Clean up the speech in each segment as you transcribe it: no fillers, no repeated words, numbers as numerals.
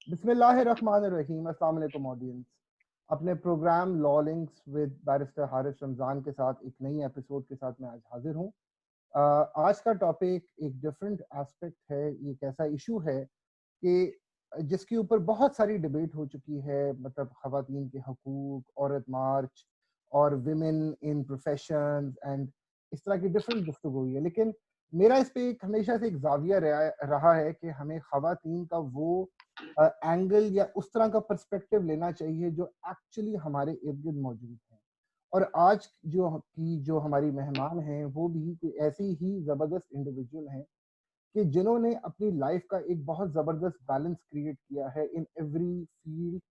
बिस्मिल्लाहिर्रहमानिर्रहीम। अस्सलाम वालेकुम ऑडियंस। अपने programme law links with barrister Haris Ramzan के साथ एक नई एपिसोड के साथ मैं आज हाजिर हूँ। आज का टॉपिक एक डिफरेंट एस्पेक्ट है। ये एक ऐसा इशू है कि जिसके ऊपर बहुत सारी डिबेट हो चुकी है, मतलब ख़वातीन के हकूक़, औरत मार्च और विमेन इन प्रोफेशंस एंड इस तरह की डिफरेंट गुफ्तगू हुई है। लेकिन मेरा इस पे एक हमेशा से एक ज़ाविया रहा है कि हमें ख़वातीन का वो एंगल या उस तरह का पर्सपेक्टिव लेना चाहिए जो एक्चुअली हमारे इर्द-गिर्द मौजूद है। और आज जो हमारी मेहमान हैं वो भी कोई ऐसी ही ज़बरदस्त इंडिविजुअल हैं कि जिन्होंने अपनी लाइफ का एक बहुत ज़बरदस्त बैलेंस क्रिएट किया है in every field,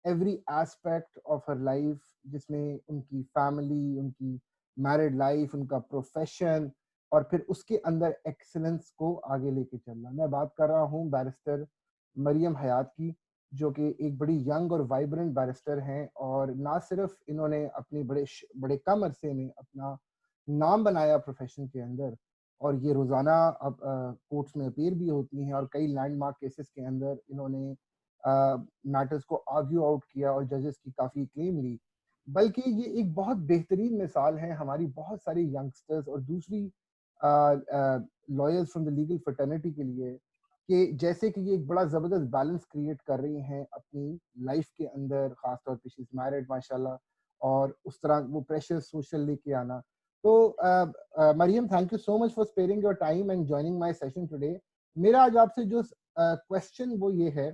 every aspect of her life, जिसमें उनकी फैमिली, उनकी मैरिड लाइफ, उनका प्रोफेशन और फिर उसके अंदर एक्सीलेंस को आगे लेके चलना। मैं बात कर रहा हूँ बैरिस्टर मरियम हयात की, जो कि एक बड़ी यंग और वाइब्रेंट बैरिस्टर हैं और ना सिर्फ इन्होंने अपने बड़े कम अरसे में अपना नाम बनाया प्रोफेशन के अंदर, और ये रोज़ाना अब कोर्ट्स में अपीयर भी होती हैं और कई लैंडमार्क केसेस के अंदर इन्होंने मैटर्स को आर्ग्यू आउट किया और जजेस की काफ़ी क्लेम ली। बल्कि ये एक बहुत बेहतरीन मिसाल है हमारी बहुत सारी यंगस्टर्स और दूसरी lawyers from the legal fraternity के लिए, कि जैसे कि ये एक बड़ा ज़बरदस्त बैलेंस क्रिएट कर रही हैं अपनी लाइफ के अंदर, ख़ास तौर पे शी इज़ मैरिड माशाल्लाह, और उस तरह वो प्रेशर सोशल लेके आना। तो Mariam, thank you so much for sparing your time and joining my session today. मेरा आज आपसे जो क्वेश्चन वो ये है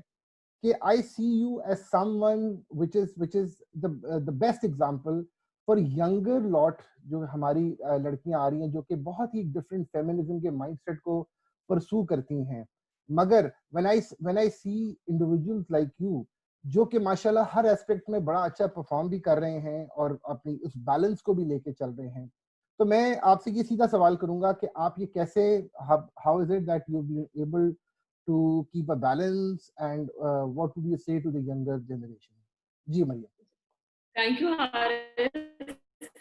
कि I see you as someone which is the best example for younger lot, जो हमारी लड़कियां आ रही हैं जो कि बहुत ही डिफरेंट फेमिनिज्म के माइंडसेट को परसू करती हैं। मगर when I see individuals like you, जो कि माशाल्लाह हर एस्पेक्ट में बड़ा अच्छा परफॉर्म भी कर रहे हैं और अपनी उस बैलेंस को भी लेके चल रहे हैं, तो मैं आपसे ये सीधा सवाल करूंगा कि आप ये कैसे, how is it that you been able to keep a balance, and what would you say to the younger generation? जी Mariam. Thank you, Haris.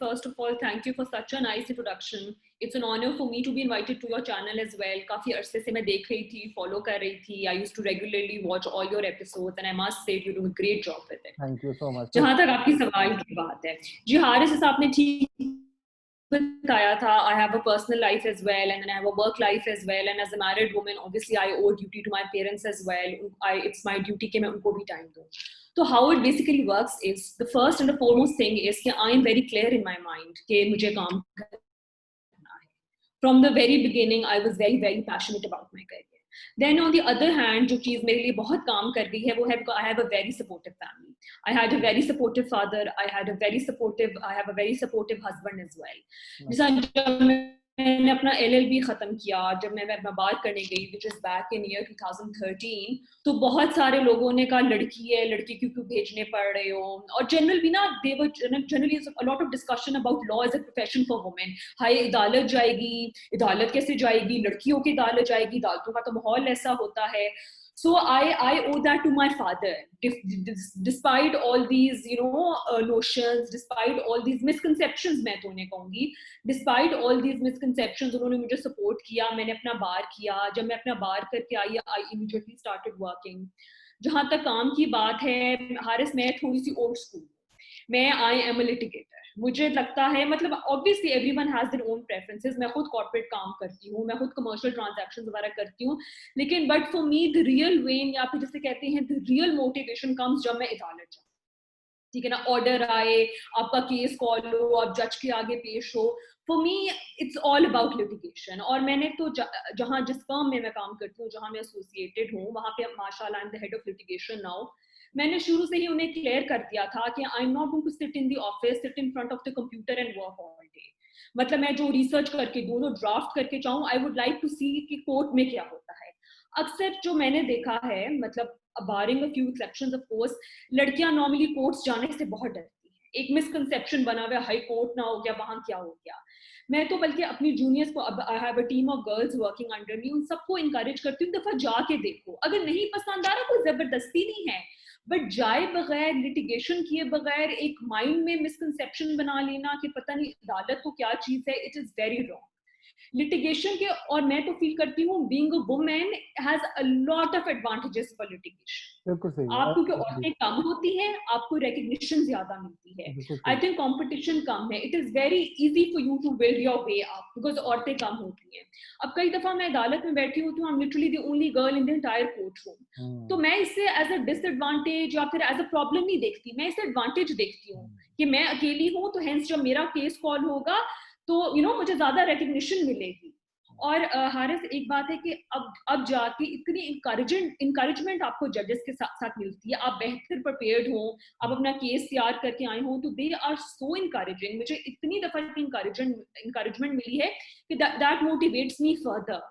First of all, thank you for such a nice introduction. It's an honor for me to be invited to your channel as well. काफी अरसे से मैं देख रही थी, follow कर रही थी. I used to regularly watch all your episodes, and I must say you're doing a great job with it. Thank you so much. जहाँ तक आपकी सवाल की बात है, जी हारिस, जैसा आपने ठीक बताया था, I have a personal life as well, and then I have a work life as well. And as a married woman, obviously I owe duty to my parents as well. It's my duty कि मैं उनको भी time दूँ. So how it basically works is, the first and the foremost thing is कि I am very clear in my mind कि मुझे काम करना है. From the very beginning, I was very very passionate about my career. Then on the other hand, जो चीज मेरे लिए बहुत काम कर रही है वो है, I have a very supportive family. I had a very supportive father. I have a very supportive husband as well. जैसा जब मैंने अपना LLB खत्म किया, जब मैं बात करने गई, which is back in year 2013, तो बहुत सारे लोगों ने कहा लड़की है, लड़की क्यों भेजने पड़ रहे हो, और जनरल भी ना, they were generally a lot of discussion about law as a profession for women. हाय अदालत जाएगी, अदालत कैसे जाएगी, लड़कियों की अदालत जाएगी, अदालतों का तो माहौल ऐसा होता है. So I owe that to my father. Despite all these notions, despite all these misconceptions, मैं तो उन्हें कहूँगी, despite all these misconceptions, उन्होंने मुझे support किया. मैंने अपना बार किया. जब मैं अपना बार करके आई, I immediately started working. जहाँ तक काम की बात है हारिस, मैं थोड़ी सी old school, मैं I am a litigator. मुझे लगता है, मतलब obviously everyone has their own preferences. मैं खुद corporate काम करती हूँ, मैं खुद commercial transactions वगैरह करती हूँ, लेकिन but for me the real vein, या फिर जिसे कहते हैं the real motivation comes जब मैं अदालत जाऊँ. ठीक है ना, ऑर्डर आए, आपका केस कॉल हो, आप जज के आगे पेश हो. For me it's all about litigation. और मैंने तो जहाँ जिस फर्म में मैं काम करती हूँ, जहाँ मैं एसोसिएटेड हूँ, वहाँ पे माशाल्लाह I am the head of litigation now. मैंने शुरू से ही उन्हें क्लियर कर दिया था कि I am not going to sit in the office, sit in front of the computer and work all day. मतलब मैं जो रिसर्च करके दोनों ड्राफ्ट करके चाहूँ, I would like to see कि कोर्ट में क्या होता है. अक्सर जो मैंने देखा है, मतलब barring a few exceptions of course, लड़कियां नॉर्मली कोर्ट्स जाने से बहुत डरती हैं. एक मिसकंसेप्शन बना हुआ है, हाई कोर्ट ना हो गया, वहां क्या हो गया. मैं तो बल्कि अपनी जूनियर्स को, I have a team of girls working under मी, उन सबको इनकरेज करती हूँ, दफा जाके देखो. अगर नहीं पसंद आ रहा, कोई जबरदस्ती नहीं है, बट जाए बगैर, लिटिगेशन किए बगैर, एक माइंड में मिसकंसेप्शन बना लेना कि पता नहीं अदालत को क्या चीज है, it is very wrong. Litigation के, और मैं तो फील करती हूँ being a women has a lot of advantages for litigation. बिल्कुल सही आप, क्योंकि है, औरतें कम होती हैं, आपको रिकग्निशन ज्यादा मिलती है। बिल्कुल आई सही। थिंक कंपटीशन कम है, it is very easy for you to build your way up because औरतें कम होती हैं। अब कई दफा मैं अदालत में बैठी होती हूँ, I am literally the only girl in the entire court room, तो मैं इसे एज अ डिसएडवांटेज या फिर एज अ प्रॉब्लम नहीं देखती, मैं इसे एडवांटेज देखती हूँ कि मैं अकेली हूँ, तो हेंस जब मेरा केस कॉल होगा तो मुझे ज्यादा रिकग्निशन मिलेगी। और हारिस, एक बात है कि अब जाके इतनी इंकरेजमेंट आपको जजेस के साथ मिलती है, आप बेहतर प्रिपेयर्ड हो, आप अपना केस तैयार करके आए हो, तो दे आर सो इंकरेजिंग। मुझे इतनी दफा इंकरेजमेंट मिली है कि दैट मोटिवेट्स मी फर्दर।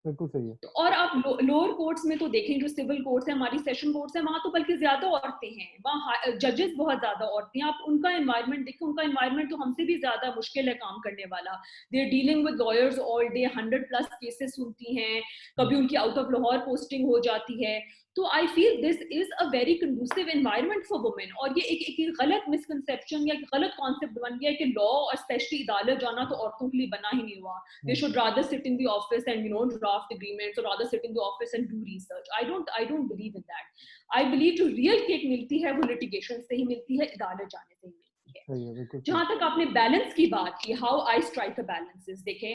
बिल्कुल सही है। तो और आप लोअर कोर्ट्स में तो देखें, जो सिविल कोर्ट्स है, हमारी सेशन कोर्ट्स है, वहां तो बल्कि ज्यादा औरतें हैं, वहाँ जजेस बहुत ज्यादा औरतें हैं। आप उनका एनवायरनमेंट देखें, उनका एनवायरनमेंट तो हमसे भी ज्यादा मुश्किल है काम करने वाला। They are dealing with lawyers all day, 100+ cases सुनती हैं, कभी उनकी आउट ऑफ लाहौर पोस्टिंग हो जाती है। तो I feel this is a very conducive environment for women. और ये एक गलत मिसकंसेप्शन या गलत कॉन्सेप्ट बन गया कि लॉ और स्पेशली अदालत जाना तो औरतों के लिए बना ही नहीं हुआ। They should rather sit in the office and draft agreements, or rather sit in the office and do research. I don't believe in that. I believe जो real kick मिलती है वो litigation से ही मिलती है, अदालत जाने से ही मिलती है। सही है, बिल्कुल सही। जहां तक आपने बैलेंस की बात की, how I strike a balance, देखें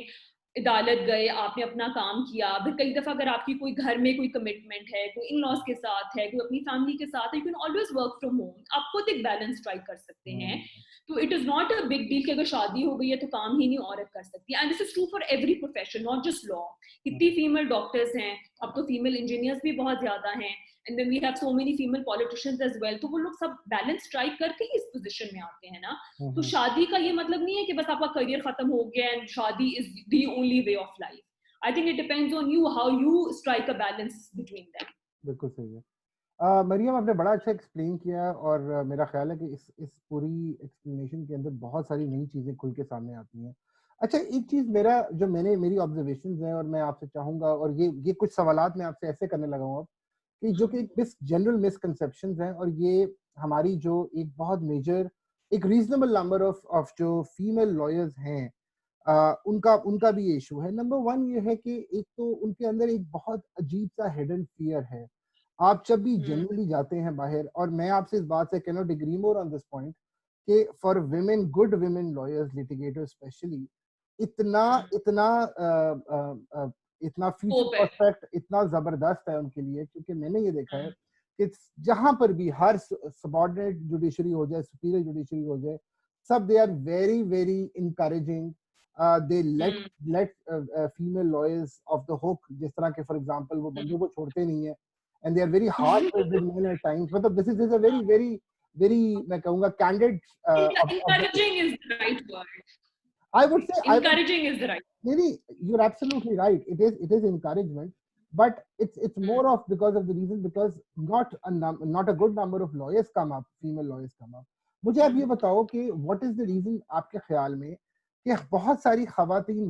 अदालत गए, आपने अपना काम किया, फिर कई दफा अगर आपकी कोई घर में कोई कमिटमेंट है, कोई इन लॉज के साथ है, कोई अपनी फैमिली के साथ है, you can always work from home, आप खुद एक बैलेंस स्ट्राइक कर सकते हैं। तो it is not a big deal कि अगर शादी हो गई है तो काम ही नहीं औरत कर सकती। And this is true for every profession, not just law. कितनी फीमेल डॉक्टर्स हैं, अब तो फीमेल इंजीनियर्स भी बहुत ज्यादा हैं, and then we have so many female politicians as well. तो वो लोग सब बैलेंस स्ट्राइक करके ही इस पोजीशन में आते हैं ना। तो शादी का ये मतलब नहीं है कि बस आपका करियर खत्म हो गया एंड शादी is the only way of life. I think it depends on you how you strike a balance between them. बिल्कुल सही है। मरियम, आपने बड़ा अच्छा एक्सप्लेन किया, और मेरा ख्याल है कि इस पूरी एक्सप्लेनेशन के अंदर बहुत सारी नई चीज़ें खुल के सामने आती हैं। अच्छा, एक चीज़ मेरी ऑब्जर्वेशंस हैं, और मैं आपसे चाहूँगा, और ये कुछ सवालात मैं आपसे ऐसे करने लगा हूँ अब, कि जो कि जनरल मिसकंसेप्शंस हैं, और ये हमारी जो एक बहुत मेजर, एक रीजनेबल नंबर ऑफ जो फीमेल लॉयर्स हैं, उनका उनका भी ये इशू है। नंबर वन ये है कि एक तो उनके अंदर एक बहुत अजीब सा हिडन फियर है। आप जब भी जनरली जाते हैं बाहर, और मैं आपसे इस बात से can not agree more on this point, कि for women, good women lawyers, litigators specially, इतना इतना इतना फ्यूचर होप है। प्रोस्पेक्ट इतना जबरदस्त है उनके लिए, क्योंकि मैंने ये देखा है कि जहां पर भी हर सबऑर्डिनेट जुडिशरी हो जाए, सुपीरियर जुडिशरी हो जाए, सब they are very very encouraging. They let female lawyers off the hook, जिस तरह के फॉर एग्जांपल वो बंदों को छोड़ते नहीं है, and they are very hard with men at times. मतलब this is a very very very, मैं कहूंगा, candid observation. Encouraging is the right word. I would say, Encouraging is the right. maybe you're absolutely right. It is encouragement, but it's more of because of the reason, because not a good number of lawyers come up, female lawyers come up. मुझे आप ये बताओ कि what is the reason आपके ख्याल में कि बहुत सारी खवातीन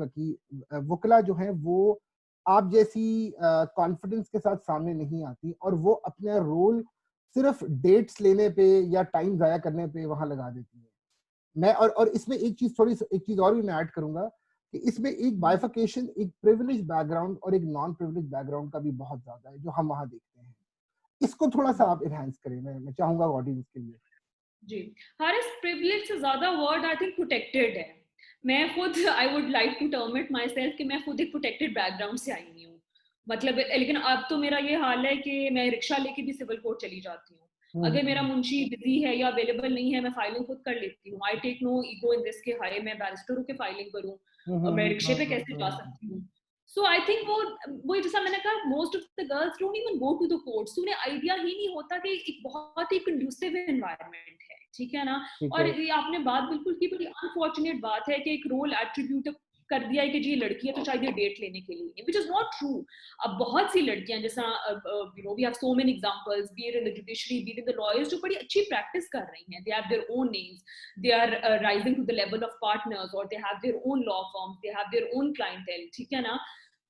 वकीला जो हैं वो आप जैसी कॉन्फिडेंस के साथ सामने नहीं आती, और वो अपना रोल सिर्फ डेट्स लेने पे या टाइम जाया करने पे वहां लगा देती है। मैं और इसमें एक चीज और भी मैं ऐड करूंगा, कि इसमें एक बाइफिकेशन, एक प्रिविलेज बैकग्राउंड और एक नॉन प्रिविलेज बैकग्राउंड का भी बहुत ज्यादा है, जो हम वहां देखते हैं। इसको थोड़ा सा आप इनहैंस करें, मैं चाहूंगा ऑडियंस के लिए। जी, हारिस, प्रिविलेज से ज्यादा वर्ड आई थिंक प्रोटेक्टेड है। मैं खुद, I would like to term it myself कि मैं खुद एक प्रोटेक्टेड बैकग्राउंड से आई हुई हूँ। मतलब लेकिन अब तो मेरा ये हाल है कि मैं रिक्शा लेके भी सिविल कोर्ट चली जाती हूँ। अगर मेरा मुंशी बिजी है या अवेलेबल नहीं है, मैं फाइलिंग खुद कर लेती हूँ। I take no ego in this के हाय मैं बैरिस्टर होकर फाइलिंग करूँ और मैं रिक्शे पे कैसे जा सकती हूँ। सो आई थिंक वो जैसा मैंने कहा, most of the girls don't even go to the courts. उन्हें आइडिया ही नहीं होता कि एक बहुत ही कंड्यूसिव एनवायरनमेंट है, ठीक है ना। और ये आपने बात बिल्कुल की, बड़ी अनफॉर्चुनेट बात है कि एक रोल एट्रीब्यूट कर दिया है कि जी ये लड़की है तो शायद ये डेट लेने के लिए, व्हिच इज नॉट ट्रू। अब बहुत सी लड़कियां, जैसा we have so many examples, be it in the judiciary, be it in the lawyers, जो बड़ी अच्छी प्रैक्टिस कर रही हैं। They have their own names, they are rising to the level of partners, और they have their own law firms, they have their own clientele, ठीक है ना।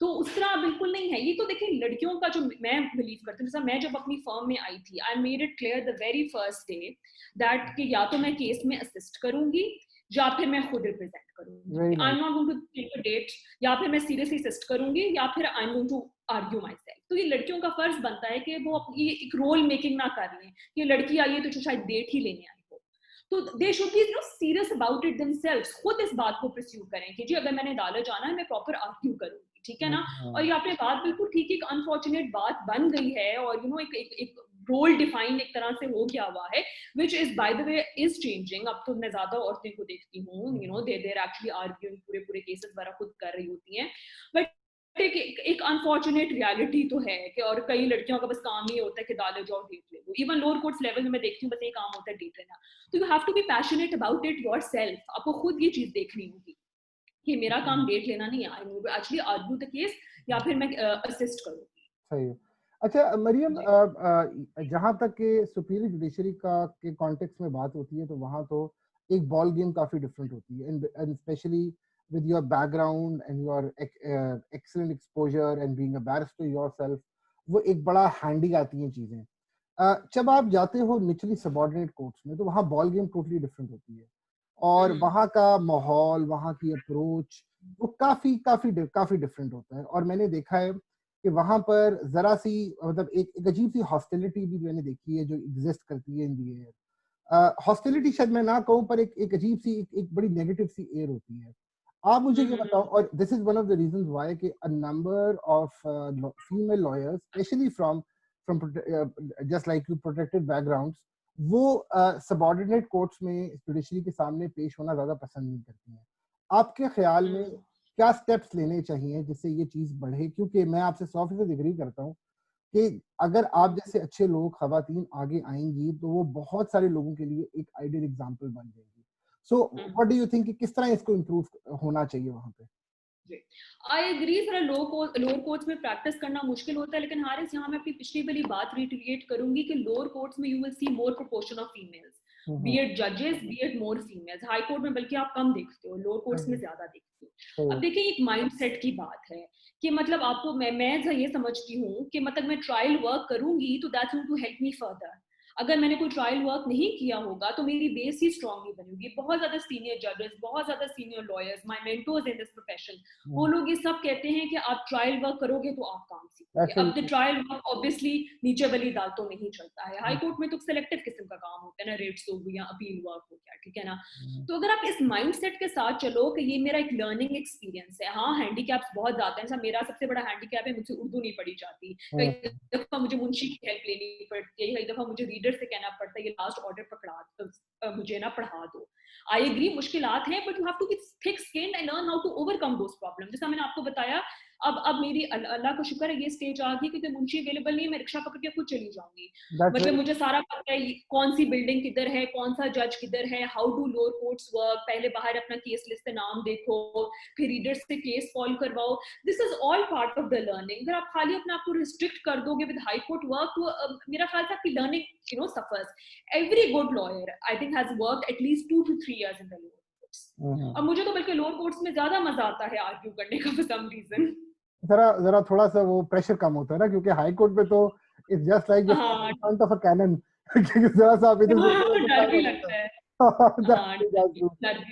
तो उस तरह बिल्कुल नहीं है ये। तो देखिए, लड़कियों का जो मैं बिलीव करती हूँ, जैसा मैं जब अपनी फर्म में आई थी, I made it clear the very first day that कि या तो मैं केस में असिस्ट करूंगी या फिर मैं खुद रिप्रेजेंट करूंगी, I am not going to take a date, या फिर मैं सीरियसली असिस्ट करूंगी, या फिर I am going to argue myself. तो ये लड़कियों का फर्ज बनता है कि वो अपनी एक रोल मेकिंग ना कर लें, ये लड़की आई है तो शायद डेट ही लेने आई हो, तो they should be serious about it themselves, खुद इस बात को परस्यू करें कि जी अगर मैंने डाला जाना है मैं प्रॉपर आर्ग्यू करूंगी, ठीक है ना। और ये आपने बात बिल्कुल ठीक, एक अनफॉर्चुनेट बात बन गई है, और यू नो एक रोल डिफाइंड एक तरह से हो गया हुआ है, which is by the way is changing। अब तो मैं ज्यादा औरतें को देखती हूँ, you know they're actually arguing, पूरे केसेस वगैरह खुद कर रही होती हैं, बट एक अनफॉर्चुनेट रियलिटी तो है कि, और कई लड़कियों का बस काम ही होता है कि डाले जाओ डेट ले लो, इवन लोअर कोर्ट्स लेवल में मैं देखती हूँ बस ये काम होता है डेट लेना। तो you have to be passionate about it yourself, आपको खुद ये चीज देखनी होगी कि मेरा काम डेट लेना नहीं है, I will actually argue the case, या फिर मैं असिस्ट करूंगी। सही है। अच्छा मरियम, जहाँ तक के सुपीरियर जुडिशरी का के कॉन्टेक्स्ट में बात होती है तो वहाँ तो एक बॉल गेम काफी डिफरेंट होती है, and specially with your background and your excellent exposure and being a barrister yourself, वो एक बड़ा हैंडी आती हैं चीजें। जब आप जाते हो निचली सबऑर्डिनेट कोर्ट्स में तो वहाँ बॉल गेम टोटली डिफरेंट होती है, और वहाँ का माहौल, वहाँ की अप्रोच वो काफी काफी काफी डिफरेंट होता है। और मैंने देखा है कि वहाँ पर जरा सी मतलब एक अजीब सी हॉस्टिलिटी भी मैंने देखी है जो एग्जिस्ट करती है इन दी एयर। हॉस्टिलिटी शायद मैं ना कहूँ, पर एक अजीब सी एक बड़ी नेगेटिव सी एयर होती है। आप मुझे ये बताओ, और this is one of the reasons why कि a number of female lawyers especially from just like you protected backgrounds, वो सबऑर्डिनेट कोर्ट्स में जुडिशरी के सामने पेश होना ज्यादा पसंद नहीं करती हैं। आपके ख्याल में क्या स्टेप्स लेने चाहिए जिससे ये चीज बढ़े? क्योंकि मैं आपसे 100% एग्री करता हूँ कि अगर आप जैसे अच्छे लोग, खवातीन आगे आएंगी तो वो बहुत सारे लोगों के लिए एक आइडियल एग्जांपल बन जाएंगी। So what do you think कि किस तरह इसको इम्प्रूव होना चाहिए वहां पे? आई एग्री, थोड़ा लोअर कोर्ट्स में प्रैक्टिस करना मुश्किल होता है, लेकिन हारिस यहाँ मैं अपनी पिछली वाली बात रिट्रीट करूंगी कि लोअर कोर्ट्स में you will see more proportion of females, be it जजेस, be it more females. High court में बल्कि आप कम देखते हो, लोअर कोर्ट्स में ज्यादा देखते हो। अब देखिए एक माइंडसेट की बात है कि मतलब आपको मैं ये समझती हूँ कि मतलब मैं ट्रायल वर्क करूंगी तो that's going to help me further. अगर मैंने कोई ट्रायल वर्क नहीं किया होगा तो मेरी बेस ही स्ट्रांग नहीं बनेगी। बहुत ज्यादा सीनियर जजेस, बहुत ज्यादा senior lawyers, my mentors in this profession, वो लोग ये सब कहते हैं कि आप ट्रायल वर्क करोगे तो आप काम सीखोगे। अब द ट्रायल वर्क ऑब्वियसली नीचे वाली अदालतों में ही चलता है, हाई कोर्ट में तो सेलेक्टिव किस्म का काम होता है ना, रेट्स हो गया, अपील वर्क हो गया, ठीक है ना। तो अगर आप इस माइंडसेट के साथ चलो कि ये मेरा एक लर्निंग एक्सपीरियंस है, हाँ हैंडीकैप्स बहुत ज्यादा हैं, मेरा सबसे बड़ा हैंडीकैप है मुझसे उर्दू नहीं पढ़ी जाती, कई दफा मुझे मुंशी की हेल्प लेनी पड़ती है, कई दफा मुझे रीडर से कहना पड़ता है ये लास्ट ऑर्डर पकड़ा मुझे ना पढ़ा दो। आई एग्री मुश्किलात हैं, but you have to be thick skinned and learn how to overcome those problem. जैसा मैंने आपको बताया, अब मेरी अल्लाह का शुक्र है ये स्टेज आ गई क्योंकि मुंशी अवेलेबल नहीं है, मैं रिक्शा पकड़ के खुद चली जाऊंगी। मतलब मुझे सारा पता है कौन सी बिल्डिंग किधर है, कौन सा जज किधर है, how do lower courts work, पहले बाहर अपना केस लिस्ट पे नाम देखो, फिर रीडर से केस कॉल करवाओ। This is all part of the learning. अगर आप खाली अपने आप को रिस्ट्रिक्ट कर दोगे विद हाई कोर्ट वर्क तो मेरा ख्याल था कि learning suffers. Every good lawyer I think has worked at least 2 to 3 years in the lower courts. और मुझे तो बल्कि लोअर कोर्ट्स में ज्यादा मजा आता है आर्ग्यू करने का फॉर सम रीजन। जरा थोड़ा सा वो प्रेशर कम होता है ना, क्योंकि हाई कोर्ट में तो it's just like in front of a cannon, जरा सा आप इधर से डर भी लगता है,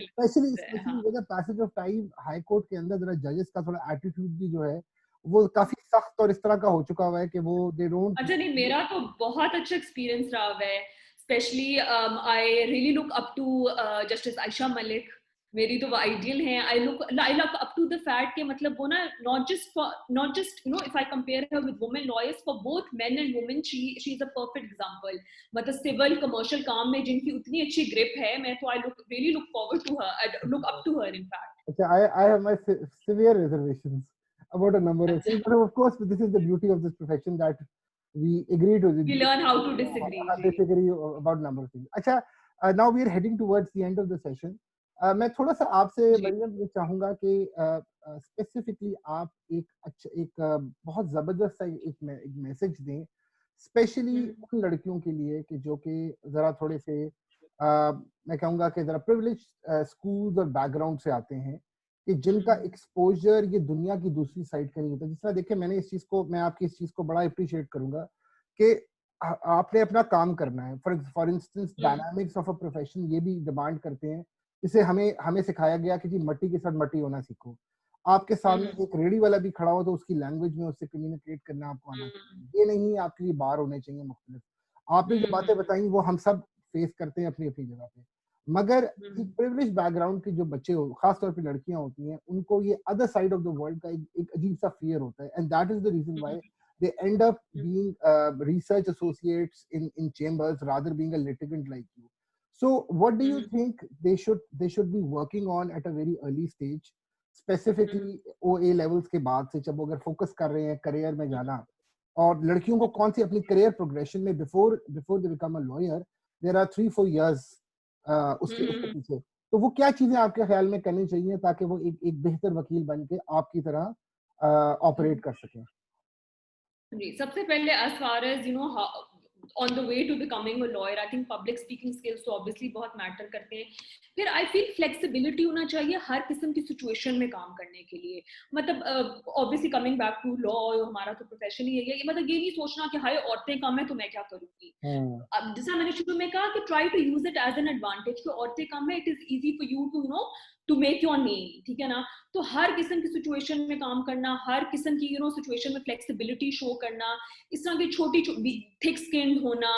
specially with the passage of time high court के अंदर जरा जजेस का थोड़ा एटीट्यूड भी जो है वो काफी सख्त और इस तरह का हो चुका हुआ है कि वो दे डोंट। अच्छा नहीं, मेरा तो बहुत अच्छा एक्सपीरियंस रहा है, specially I really look up to justice Ayesha Malik. मेरी तो वो आइडियल है। I look up to the fact कि मतलब वो ना not just you know if I compare her with women lawyers, for both men and women she is a perfect example. मतलब civil commercial काम में जिनकी उतनी अच्छी ग्रिप है, मैं तो I really look forward to her, I look up to her in fact. अच्छा, I have my severe reservations about a number of things, but of course this is the beauty of this profession that we agree to We learn how to disagree. disagree about number of things. अच्छा, now we are heading towards the end of the session. मैं थोड़ा सा आपसे मरियम ये चाहूंगा कि specifically आप एक बहुत जबरदस्त सा एक मैसेज दें, स्पेशली उन लड़कियों के लिए कि जो कि जरा थोड़े से मैं कहूंगा कि जरा प्रिविलेज स्कूल्स और बैकग्राउंड से आते हैं, कि जिनका एक्सपोजर ये दुनिया की दूसरी साइड का नहीं होता। जिस तरह देखिए मैं आपकी इस चीज को बड़ा अप्रिशिएट करूंगा कि आपने अपना काम करना है। For instance dynamics of a profession ये भी डिमांड करते हैं इसे हमें हमें सिखाया गया कि जी मट्टी के साथ मट्टी होना सीखो। आपके सामने एक रेडी वाला भी खड़ा हो तो उसकी लैंग्वेज में उससे कम्युनिकेट करना आपको आना चाहिए। ये नहीं आपके लिए बार होने चाहिए मुख्तलिफ। आपने जो बातें बताई वो हम सब फेस करते हैं अपनी-अपनी जगह पे। मगर एक प्रिविलेज्ड बैकग्राउंड के जो बच्चे हो, खास तौर पे लड़कियां होती हैं, उनको ये other side of the world का एक अजीब सा फियर होता है, and that is the reason why they end up being research associates in chambers rather being a litigant like you. So what do you think they should be working on at a very early stage, specifically OA levels के बाद से, जब वो अगर focus कर रहे हैं career में जाना, और लड़कियों को कौन सी अपनी करियर प्रोग्रेशन में before they become a lawyer there are 3-4 years उसके पीछे, तो वो क्या चीजें आपके ख्याल में करनी चाहिए ताकि वो एक बेहतर वकील बन के आपकी तरह ऑपरेट कर सकें? जी, सबसे पहले as far as you know on the way to becoming a lawyer, I think public speaking skills तो obviously बहुत मैटर करते हैं। फिर I feel flexibility होना चाहिए हर किस्म की सिचुएशन में काम करने के लिए। मतलब obviously coming back to law, हमारा तो प्रोफेशन ही है, ये मतलब ये नहीं सोचना कि हाय औरतें कम है तो मैं क्या करूँगी। अब जैसा मैंने शुरू में कहा कि try to use it as an advantage कि औरतें कम है, it is easy for you to to make your name, ठीक है ना। तो हर किस्म की सिचुएशन में काम करना, हर किस्म की सिचुएशन में फ्लेक्सिबिलिटी शो करना, इस तरह की छोटी थिक स्किन्ड होना,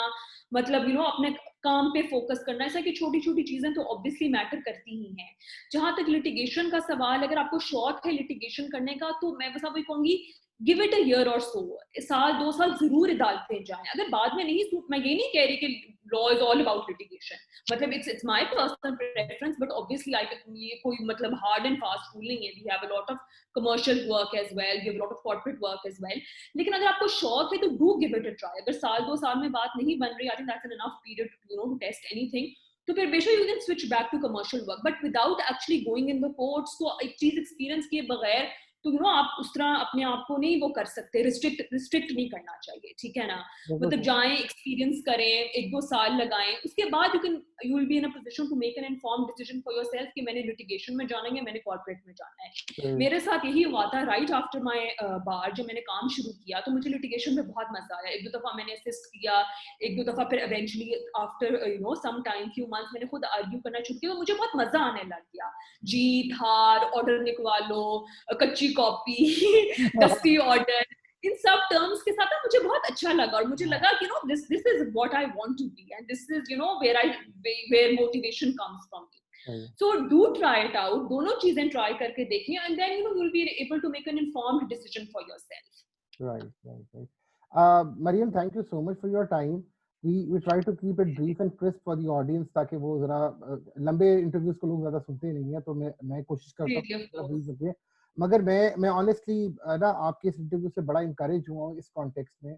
मतलब अपने काम पे फोकस करना, ऐसा कि छोटी छोटी चीजें तो ऑब्वियसली मैटर करती ही हैं। जहां तक लिटिगेशन का सवाल, अगर आपको शौक है लिटिगेशन करने का, तो मैं बस आपको कहूंगी गिव इट अ ईयर और सो, साल 2 साल जरूर अदालतें जाएं। अगर बाद में नहीं, मैं ये नहीं कह रही कि law is all about litigation, मतलब it's my personal preference, but obviously ये कोई मतलब हार्ड एंड फास्ट रूल नहीं है। We have a lot of commercial work as well, we have a lot of corporate work as well. लेकिन अगर आपको शौक है तो do give it a try. अगर साल 2 साल में बात नहीं बन रही, I think that's an enough period to test anything, तो फिर बेशक you can switch back to commercial work, but without actually going in the courts. तो एक चीज एक्सपीरियंस किए बगैर तो आप उस तरह अपने आप को नहीं वो कर सकते, रिस्ट्रिक्ट नहीं करना चाहिए, ठीक है ना। मतलब जाएं, एक्सपीरियंस करें, 1-2 साल लगाएं, उसके बाद you will be in a position to make an informed decision for yourself कि मैंने लिटिगेशन में जाना है, मैंने कॉर्पोरेट में जाना है। मेरे साथ यही हुआ था राइट आफ्टर माय बार, जब मैंने काम शुरू किया तो मुझे लिटिगेशन में बहुत मजा आया। 1-2 दफा मैंने असिस्ट किया, 1-2 दफा, फिर eventually after some time, few months, मैंने खुद आर्ग्यू करना शुरू किया, तो मुझे बहुत मजा आने लग गया। जीत हार, ऑर्डर निकलवा लो, कच्ची कॉपी, दस्ती ऑर्डर, इन सब टर्म्स के साथ मुझे बहुत अच्छा लगा, और मुझे लगा कि this is what I want to be, and this is where motivation comes from me. So do try it out, दोनों चीजें ट्राई करके देखें, and then you will be able to make an informed decision for yourself. right. Mariam, thank you so much for your time. We try to keep it brief and crisp for the audience ताकि वो जरा लंबे interviews को लोग ज्यादा सुनते नहीं है, तो मैं कोशिश करता हूँ। मगर मैं ऑनेस्टली ना आपके इस इंटरव्यू से बड़ा इंकरेज हुआ हूँ इस कॉन्टेक्स्ट में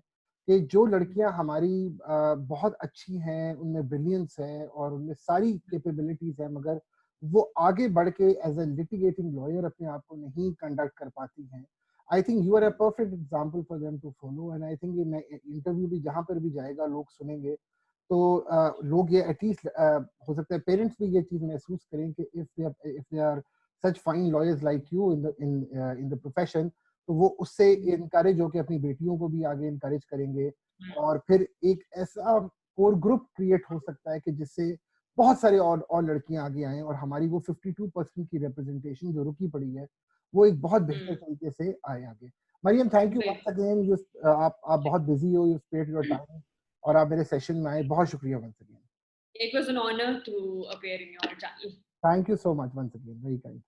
कि जो लड़कियां हमारी बहुत अच्छी हैं, उनमें ब्रिलियंस है और उनमें सारी कैपेबिलिटीज है, मगर वो आगे बढ़ के एज अ लिटिगेटिंग लॉयर अपने आप को नहीं कंडक्ट कर पाती हैं। I think you are a perfect example for them to follow, and I think ये इंटरव्यू भी जहां पर भी जाएगा लोग सुनेंगे तो लोग ये एटलीस्ट हो सकता है पेरेंट्स भी ये चीज महसूस करें कि if they are such fine lawyers like you in the profession, तो वो उससे इनकरेज होकर अपनी बेटियों को भी आगे इनकरेज करेंगे, और फिर एक ऐसा कोर ग्रुप क्रिएट हो सकता है कि जिससे बहुत सारे और लड़कियां आगे आएं, और हमारी वो 52% की रिप्रेजेंटेशन जो रुकी पड़ी है वो एक बहुत बेहतर तरीके से आए आगे। Mariam, thank you once again. आप बहुत बिजी हो, यू स्पेयर्ड योर टाइम, और आप मेरे सेशन में आए, बहुत शुक्रिया once again. It was an honor to appear in your channel. Thank you so much once again, very kind.